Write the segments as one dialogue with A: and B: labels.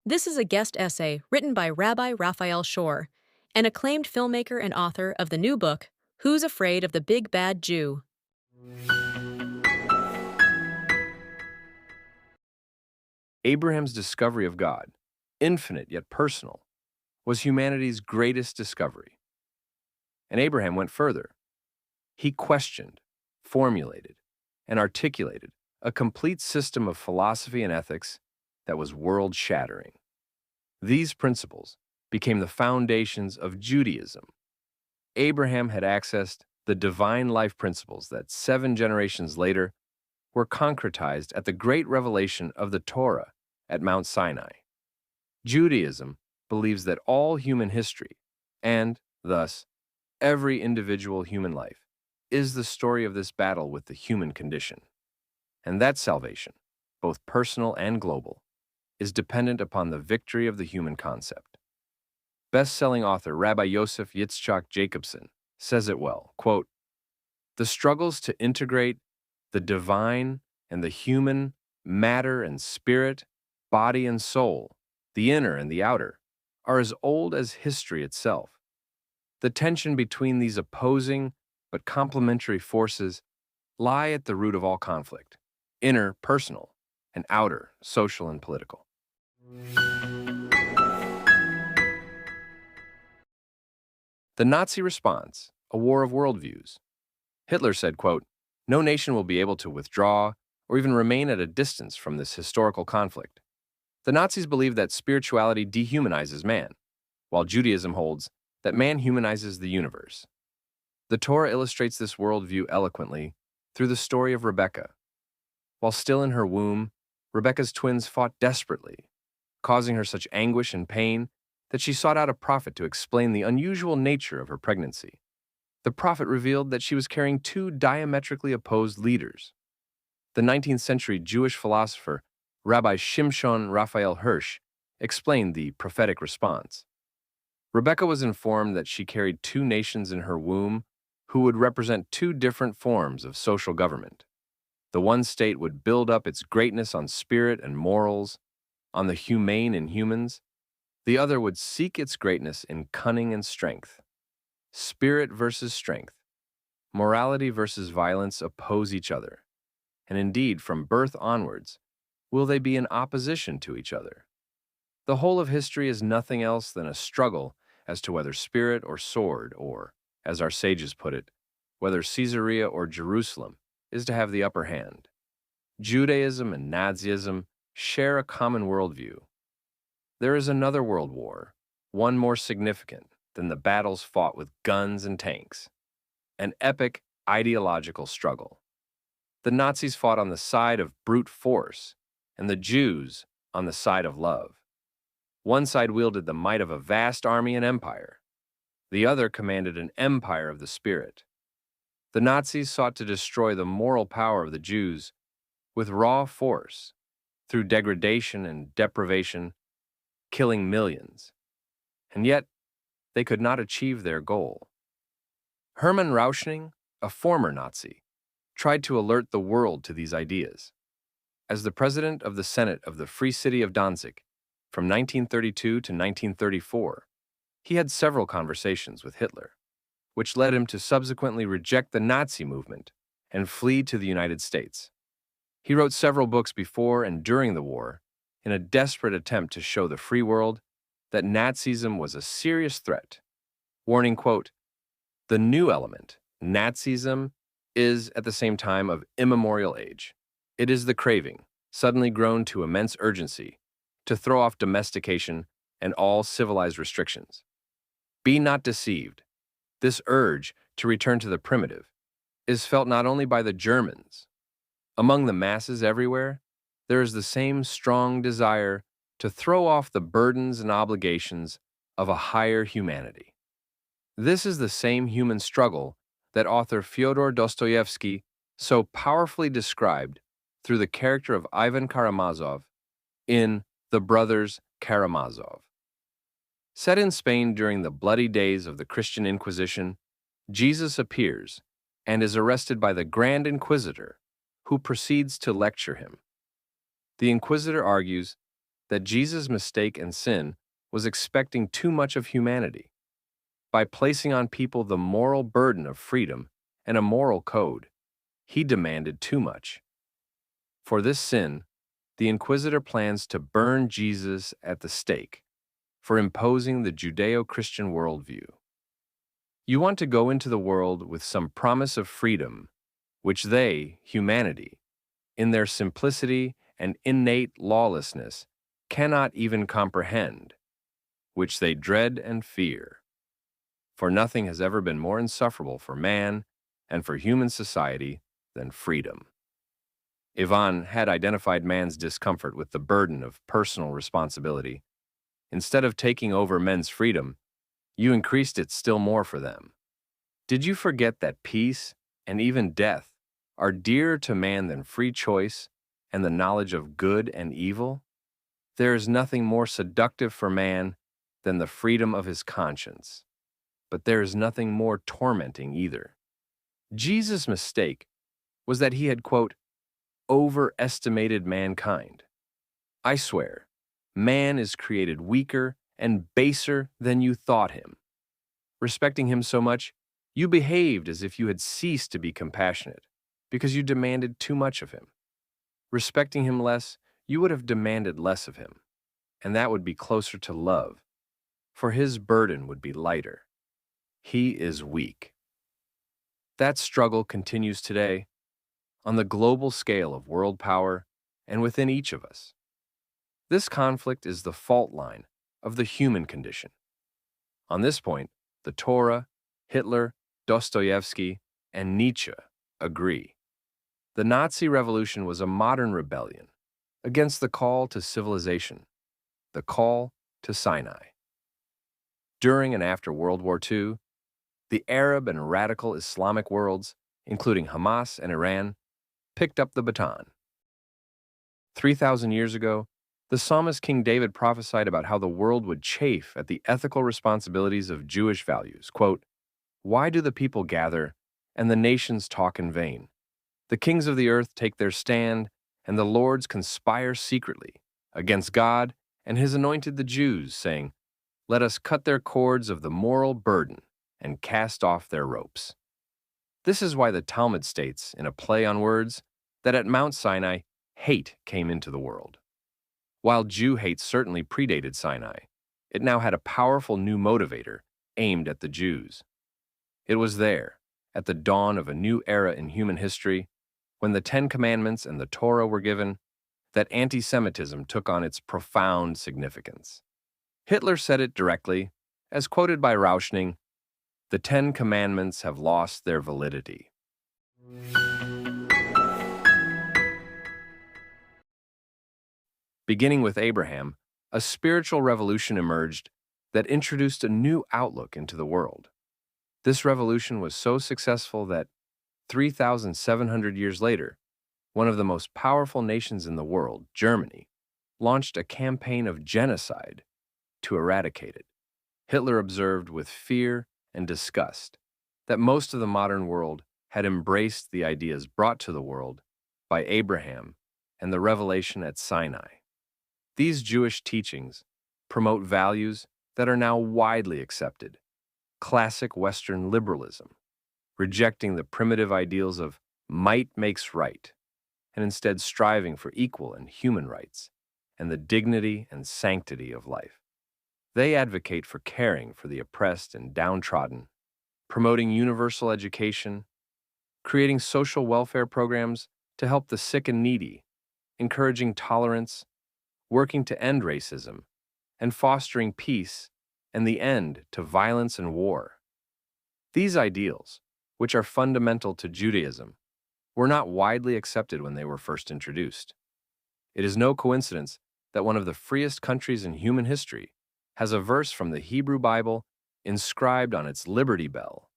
A: This is a guest essay written by Rabbi Raphael Shore, an acclaimed filmmaker and author of the new book, Who's Afraid of the Big Bad Jew?
B: Abraham's discovery of God, infinite yet personal, was humanity's greatest discovery. And Abraham went further. He questioned, formulated, and articulated a complete system of philosophy and ethics that was world-shattering. These principles became the foundations of Judaism. Abraham had accessed the divine life principles that 7 generations later were concretized at the great revelation of the Torah at Mount Sinai. Judaism believes that all human history, and, thus, every individual human life, is the story of this battle with the human condition. And that salvation, both personal and global, is dependent upon the victory of the human concept. Best-selling author Rabbi Yosef Yitzchak Jacobson says it well, quote, "The struggles to integrate the divine and the human, matter and spirit, body and soul, the inner and the outer, are as old as history itself. The tension between these opposing but complementary forces lie at the root of all conflict, inner, personal, and outer, social and political." The Nazi response, a war of worldviews. Hitler said, quote, "No nation will be able to withdraw or even remain at a distance from this historical conflict." The Nazis believed that spirituality dehumanizes man, while Judaism holds that man humanizes the universe. The Torah illustrates this worldview eloquently through the story of Rebekah. While still in her womb, Rebekah's twins fought desperately, causing her such anguish and pain that she sought out a prophet to explain the unusual nature of her pregnancy. The prophet revealed that she was carrying 2 diametrically opposed leaders. The 19th century Jewish philosopher Rabbi Shimshon Raphael Hirsch explained the prophetic response. Rebekah was informed that she carried 2 nations in her womb who would represent 2 different forms of social government. The one state would build up its greatness on spirit and morals, on the humane in humans. The other would seek its greatness in cunning and strength. Spirit versus strength, morality versus violence oppose each other, and indeed, from birth onwards, will they be in opposition to each other. The whole of history is nothing else than a struggle as to whether spirit or sword, or, as our sages put it, whether Caesarea or Jerusalem is to have the upper hand. Judaism and Nazism share a common worldview. There is another world war, one more significant than the battles fought with guns and tanks, an epic ideological struggle. The Nazis fought on the side of brute force, and the Jews on the side of love. One side wielded the might of a vast army and empire. The other commanded an empire of the spirit. The Nazis sought to destroy the moral power of the Jews with raw force, through degradation and deprivation, killing millions. And yet, they could not achieve their goal. Hermann Rauschning, a former Nazi, tried to alert the world to these ideas. As the president of the Senate of the Free City of Danzig from 1932 to 1934, he had several conversations with Hitler, which led him to subsequently reject the Nazi movement and flee to the United States. He wrote several books before and during the war in a desperate attempt to show the free world that Nazism was a serious threat, warning, quote, "The new element, Nazism, is at the same time of immemorial age. It is the craving, suddenly grown to immense urgency, to throw off domestication and all civilized restrictions. Be not deceived. This urge to return to the primitive is felt not only by the Germans. Among the masses everywhere, there is the same strong desire to throw off the burdens and obligations of a higher humanity. This is the same human struggle that author Fyodor Dostoevsky so powerfully described through the character of Ivan Karamazov in The Brothers Karamazov. Set in Spain during the bloody days of the Christian Inquisition, Jesus appears and is arrested by the Grand Inquisitor, who proceeds to lecture him. The Inquisitor argues that Jesus' mistake and sin was expecting too much of humanity. By placing on people the moral burden of freedom and a moral code, he demanded too much. For this sin, the inquisitor plans to burn Jesus at the stake for imposing the Judeo-Christian worldview. You want to go into the world with some promise of freedom, which they, humanity, in their simplicity and innate lawlessness, cannot even comprehend, which they dread and fear. For nothing has ever been more insufferable for man and for human society than freedom. Ivan had identified man's discomfort with the burden of personal responsibility. Instead of taking over men's freedom, you increased it still more for them. Did you forget that peace and even death are dearer to man than free choice and the knowledge of good and evil? There is nothing more seductive for man than the freedom of his conscience, but there is nothing more tormenting either. Jesus' mistake was that he had, quote, overestimated mankind. I swear, man is created weaker and baser than you thought him. Respecting him so much, you behaved as if you had ceased to be compassionate, because you demanded too much of him. Respecting him less, you would have demanded less of him, and that would be closer to love, for his burden would be lighter. He is weak. That struggle continues today, on the global scale of world power and within each of us. This conflict is the fault line of the human condition. On this point, the Torah, Hitler, Dostoevsky, and Nietzsche agree. The Nazi Revolution was a modern rebellion against the call to civilization, the call to Sinai. During and after World War II, the Arab and radical Islamic worlds, including Hamas and Iran, picked up the baton. 3,000 years ago, the psalmist King David prophesied about how the world would chafe at the ethical responsibilities of Jewish values. Quote, "Why do the people gather and the nations talk in vain? The kings of the earth take their stand, and the lords conspire secretly against God and his anointed the Jews, saying, 'Let us cut their cords of the moral burden and cast off their ropes.'" This is why the Talmud states, in a play on words, that at Mount Sinai, hate came into the world. While Jew hate certainly predated Sinai, it now had a powerful new motivator aimed at the Jews. It was there, at the dawn of a new era in human history, when the Ten Commandments and the Torah were given, that antisemitism took on its profound significance. Hitler said it directly, as quoted by Rauschning, "The Ten Commandments have lost their validity." Beginning with Abraham, a spiritual revolution emerged that introduced a new outlook into the world. This revolution was so successful that 3,700 years later, one of the most powerful nations in the world, Germany, launched a campaign of genocide to eradicate it. Hitler observed with fear and disgust that most of the modern world had embraced the ideas brought to the world by Abraham and the revelation at Sinai. These Jewish teachings promote values that are now widely accepted: classic Western liberalism, rejecting the primitive ideals of might makes right, and instead striving for equal and human rights and the dignity and sanctity of life. They advocate for caring for the oppressed and downtrodden, promoting universal education, creating social welfare programs to help the sick and needy, encouraging tolerance, working to end racism, and fostering peace and the end to violence and war. These ideals, which are fundamental to Judaism, were not widely accepted when they were first introduced. It is no coincidence that one of the freest countries in human history has a verse from the Hebrew Bible inscribed on its liberty bell: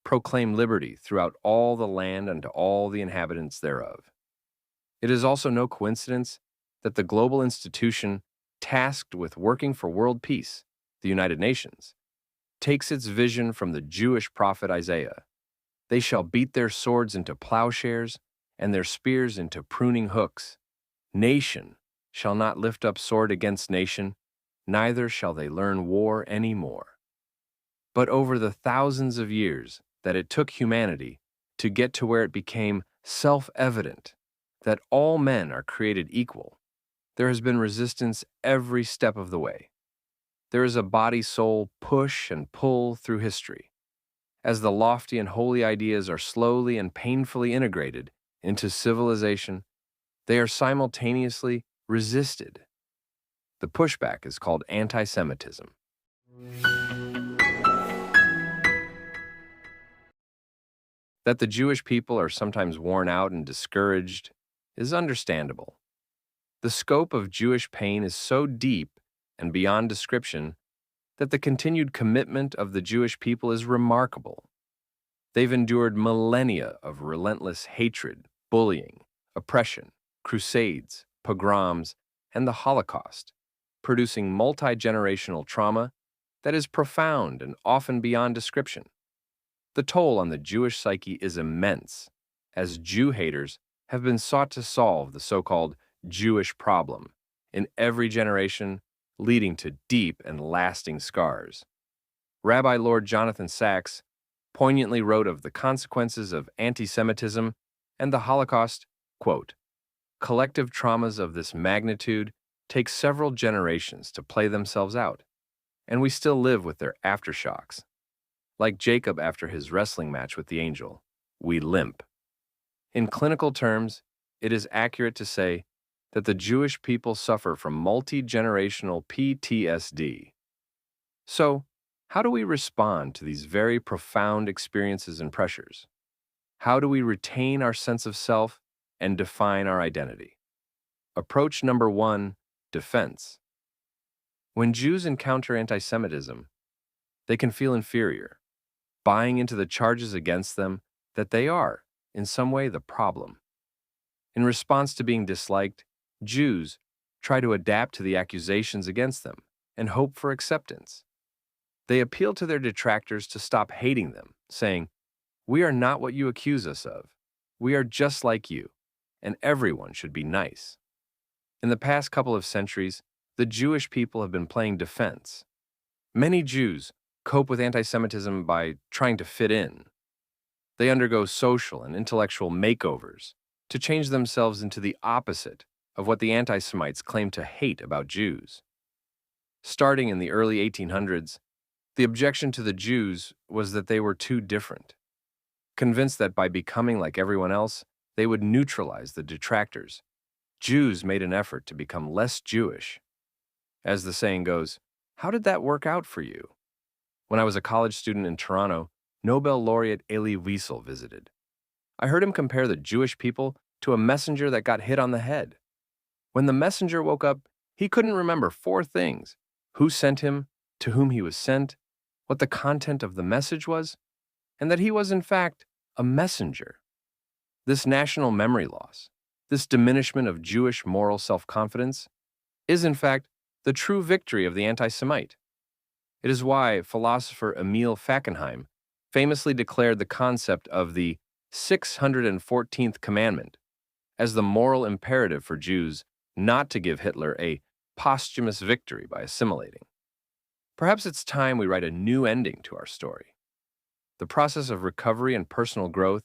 B: "Proclaim liberty throughout all the land and to all the inhabitants thereof." It is also no coincidence that the global institution tasked with working for world peace, the United Nations, takes its vision from the Jewish prophet Isaiah. "They shall beat their swords into plowshares and their spears into pruning hooks. Nation shall not lift up sword against nation, neither shall they learn war any more. But over the thousands of years that it took humanity to get to where it became self-evident that all men are created equal, there has been resistance every step of the way. There is a body-soul push and pull through history, as the lofty and holy ideas are slowly and painfully integrated into civilization. They are simultaneously resisted. The pushback is called antisemitism. That the Jewish people are sometimes worn out and discouraged is understandable. The scope of Jewish pain is so deep and beyond description that the continued commitment of the Jewish people is remarkable. They've endured millennia of relentless hatred, bullying, oppression, crusades, pogroms, and the Holocaust, producing multi-generational trauma that is profound and often beyond description. The toll on the Jewish psyche is immense, as Jew haters have been sought to solve the so-called Jewish problem in every generation, leading to deep and lasting scars. Rabbi Lord Jonathan Sacks poignantly wrote of the consequences of antisemitism and the Holocaust, quote, "Collective traumas of this magnitude take several generations to play themselves out, and we still live with their aftershocks. Like Jacob after his wrestling match with the angel, we limp." In clinical terms, it is accurate to say that the Jewish people suffer from multi-generational PTSD. So, how do we respond to these very profound experiences and pressures? How do we retain our sense of self and define our identity? Approach number 1, defense. When Jews encounter antisemitism, they can feel inferior, buying into the charges against them that they are, in some way, the problem. In response to being disliked, Jews try to adapt to the accusations against them and hope for acceptance. They appeal to their detractors to stop hating them, saying, "We are not what you accuse us of. We are just like you, and everyone should be nice." In the past couple of centuries, the Jewish people have been playing defense. Many Jews cope with antisemitism by trying to fit in. They undergo social and intellectual makeovers to change themselves into the opposite of what the antisemites claim to hate about Jews. Starting in the early 1800s, the objection to the Jews was that they were too different. Convinced that by becoming like everyone else, they would neutralize the detractors, Jews made an effort to become less Jewish. As the saying goes, how did that work out for you? When I was a college student in Toronto, Nobel laureate Elie Wiesel visited. I heard him compare the Jewish people to a messenger that got hit on the head. When the messenger woke up, he couldn't remember 4 things: who sent him, to whom he was sent, what the content of the message was, and that he was, in fact, a messenger. This national memory loss, this diminishment of Jewish moral self-confidence, is, in fact, the true victory of the anti-Semite. It is why philosopher Emil Fackenheim famously declared the concept of the 614th commandment as the moral imperative for Jews not to give Hitler a posthumous victory by assimilating. Perhaps it's time we write a new ending to our story. The process of recovery and personal growth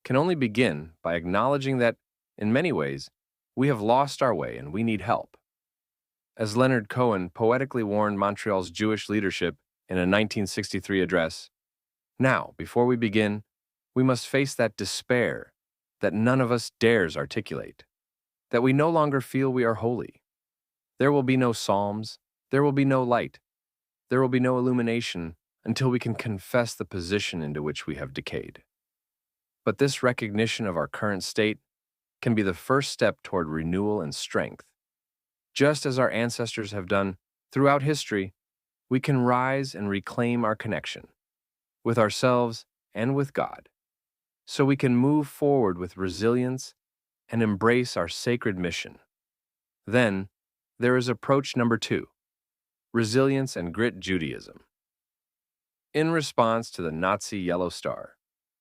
B: can only begin by acknowledging that, in many ways, we have lost our way and we need help. As Leonard Cohen poetically warned Montreal's Jewish leadership in a 1963 address, "Now, before we begin, we must face that despair that none of us dares articulate, that we no longer feel we are holy. There will be no psalms, there will be no light, there will be no illumination until we can confess the position into which we have decayed." But this recognition of our current state can be the first step toward renewal and strength. Just as our ancestors have done throughout history, we can rise and reclaim our connection with ourselves and with God, so we can move forward with resilience and embrace our sacred mission. Then, there is approach number 2, resilience and grit Judaism. In response to the Nazi Yellow Star,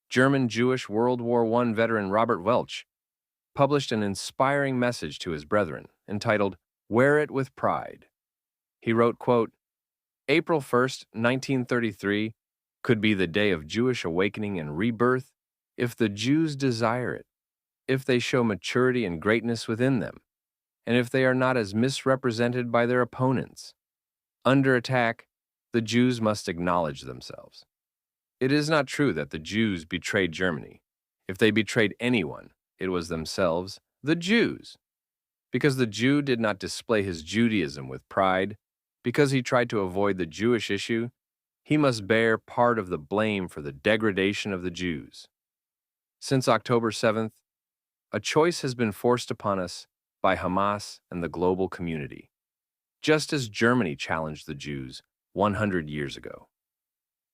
B: German Jewish World War I veteran Robert Welch published an inspiring message to his brethren entitled Wear it with pride. He wrote, quote, April 1st, 1933 could be the day of Jewish awakening and rebirth if the Jews desire it, if they show maturity and greatness within them, and if they are not as misrepresented by their opponents. Under attack, the Jews must acknowledge themselves. It is not true that the Jews betrayed Germany. If they betrayed anyone, it was themselves, the Jews. Because the Jew did not display his Judaism with pride, because he tried to avoid the Jewish issue, he must bear part of the blame for the degradation of the Jews. Since October 7th, a choice has been forced upon us by Hamas and the global community, just as Germany challenged the Jews 100 years ago.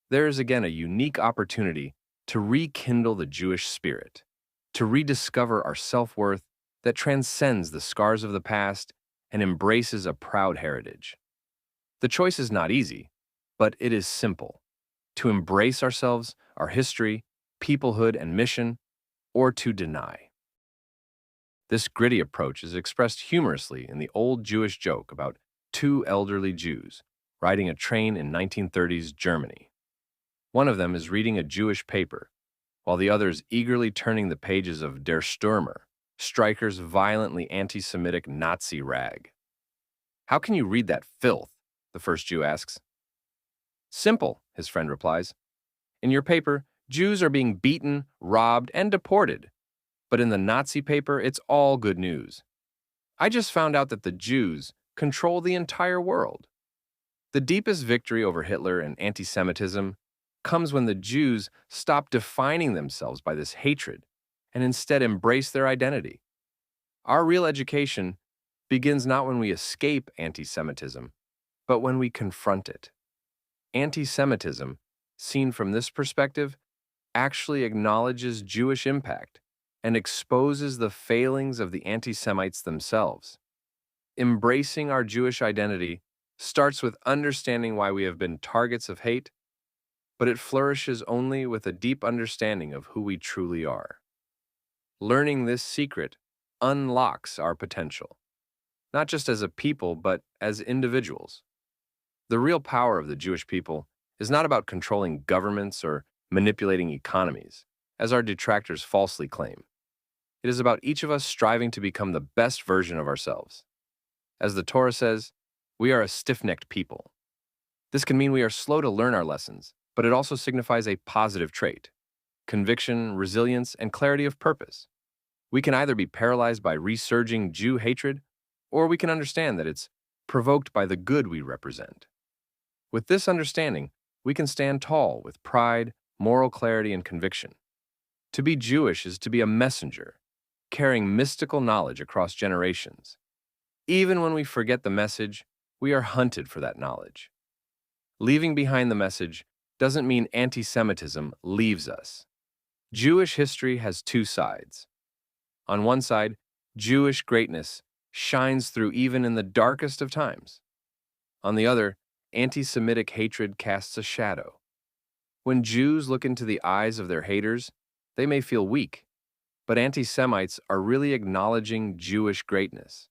B: There is again a unique opportunity to rekindle the Jewish spirit, to rediscover our self-worth that transcends the scars of the past and embraces a proud heritage. The choice is not easy, but it is simple: to embrace ourselves, our history, peoplehood, and mission, or to deny. This gritty approach is expressed humorously in the old Jewish joke about two elderly Jews riding a train in 1930s Germany. One of them is reading a Jewish paper, while the other is eagerly turning the pages of Der Stürmer, Stryker's violently anti-Semitic Nazi rag. How can you read that filth? The first Jew asks. Simple, his friend replies. In your paper, Jews are being beaten, robbed, and deported. But in the Nazi paper, it's all good news. I just found out that the Jews control the entire world. The deepest victory over Hitler and anti-Semitism comes when the Jews stop defining themselves by this hatred and instead embrace their identity. Our real education begins not when we escape anti-Semitism, but when we confront it. Anti-Semitism, seen from this perspective, actually acknowledges Jewish impact and exposes the failings of the anti-Semites themselves. Embracing our Jewish identity starts with understanding why we have been targets of hate, but it flourishes only with a deep understanding of who we truly are. Learning this secret unlocks our potential, not just as a people, but as individuals. The real power of the Jewish people is not about controlling governments or manipulating economies, as our detractors falsely claim. It is about each of us striving to become the best version of ourselves. As the Torah says, we are a stiff-necked people. This can mean we are slow to learn our lessons, but it also signifies a positive trait: conviction, resilience, and clarity of purpose. We can either be paralyzed by resurging Jew hatred, or we can understand that it's provoked by the good we represent. With this understanding, we can stand tall with pride, moral clarity, and conviction. To be Jewish is to be a messenger, carrying mystical knowledge across generations. Even when we forget the message, we are hunted for that knowledge. Leaving behind the message doesn't mean anti-Semitism leaves us. Jewish history has two sides. On one side, Jewish greatness shines through even in the darkest of times. On the other, anti-Semitic hatred casts a shadow. When Jews look into the eyes of their haters, they may feel weak, but anti-Semites are really acknowledging Jewish greatness.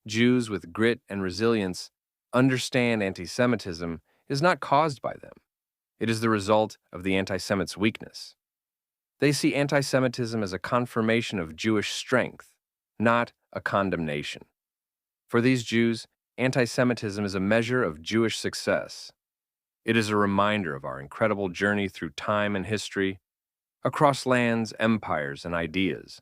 B: Jews with grit and resilience understand anti-Semitism is not caused by them. It is the result of the anti-Semites' weakness. They see anti-Semitism as a confirmation of Jewish strength, not a condemnation. For these Jews, anti-Semitism is a measure of Jewish success. It is a reminder of our incredible journey through time and history, across lands, empires, and ideas.